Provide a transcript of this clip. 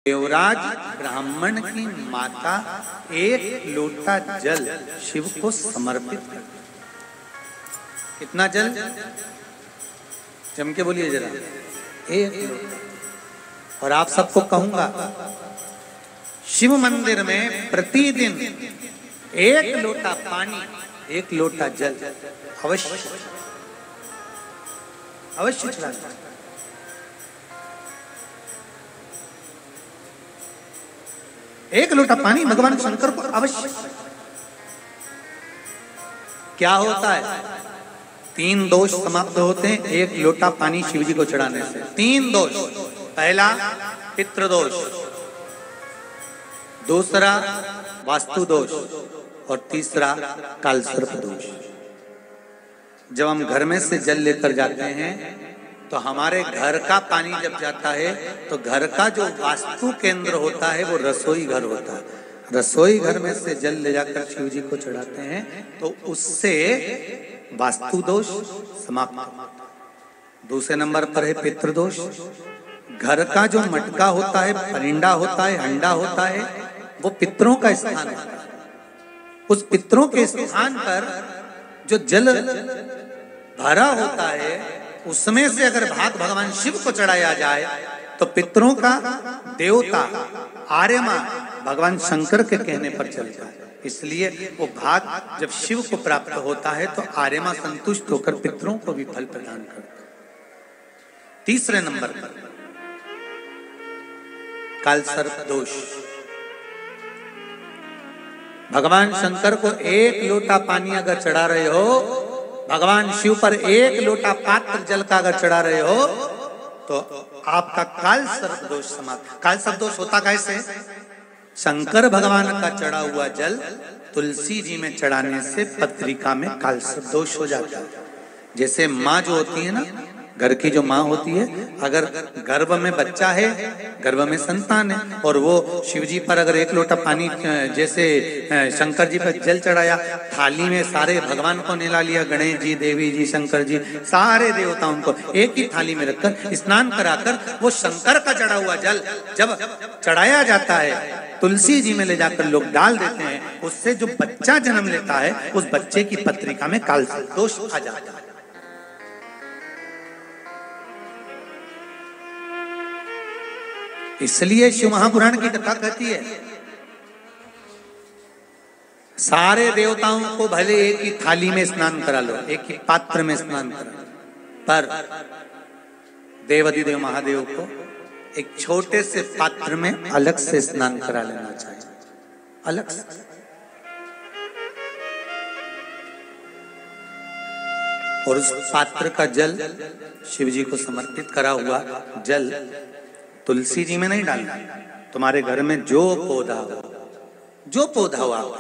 देवराज ब्राह्मण की माता एक लोटा जल शिव को समर्पित कर। कितना जल? जम के बोलिए जरा। एक लोटा। और आप सबको कहूंगा, शिव मंदिर में प्रतिदिन एक लोटा पानी, एक लोटा जल अवश्य अवश्य चढ़ाना। एक लोटा पानी भगवान शंकर को अवश्य। क्या होता है? 3 दोष समाप्त होते हैं एक लोटा पानी शिव जी को चढ़ाने से। 3 दोष। पहला पितृदोष, दूसरा वास्तु दोष और तीसरा कालसर्प दोष। जब हम घर में से जल लेकर जाते हैं तो हमारे घर का पानी जब जाता है तो घर का जो वास्तु केंद्र होता है वो रसोई घर होता है। रसोई घर में से जल ले जाकर शिव जी को चढ़ाते हैं तो उससे वास्तु दोष समाप्त। दूसरे नंबर पर है पितृदोष। घर का जो मटका होता है, परिंदा होता है, हंडा होता है, वो पितरों का स्थान है। उस पितरों के स्थान पर जो जल भरा होता है उसमें से अगर भाग भगवान शिव को चढ़ाया जाए तो पितरों का देवता आर्यमा भगवान शंकर के कहने पर चलता है। इसलिए वो भाग जब शिव को प्राप्त होता है तो आर्यमा संतुष्ट होकर पितरों को भी फल प्रदान करता है। तीसरे नंबर पर कालसर्प दोष। भगवान शंकर को एक लोटा पानी अगर चढ़ा रहे हो, भगवान शिव पर एक लोटा पात्र जल का अगर चढ़ा रहे हो तो आपका कालसर्प दोष समाप्त। कालसर्प दोष होता कैसे? शंकर भगवान का चढ़ा हुआ जल तुलसी जी में चढ़ाने से पत्रिका में कालसर्प दोष हो जाता है। जैसे माँ जो होती है ना, घर की जो माँ होती है, अगर गर्भ में बच्चा है, गर्भ में संतान है, और वो शिव जी पर अगर एक लोटा पानी जैसे शंकर जी पर जल चढ़ाया, थाली में सारे भगवान को निला लिया, गणेश जी, देवी जी, शंकर जी, सारे देवताओं को एक ही थाली में रखकर स्नान कराकर वो शंकर का चढ़ा हुआ जल जब चढ़ाया जाता है तुलसी जी में ले जाकर लोग डाल देते हैं, उससे जो बच्चा जन्म लेता है उस बच्चे की पत्रिका में कालसर्प दोष आ जाता है। इसलिए शिव महापुराण की कथा कहती है सारे देवताओं को भले एक ही थाली में स्नान करा लो, एक ही पात्र में स्नान करा लो, पर देवाधिदेव महादेव को एक छोटे से पात्र में अलग से स्नान करा लेना चाहिए, अलग से। और उस पात्र का जल शिव जी को समर्पित करा हुआ जल तुलसी जी में नहीं डालना। तुम्हारे घर में जो पौधा हो,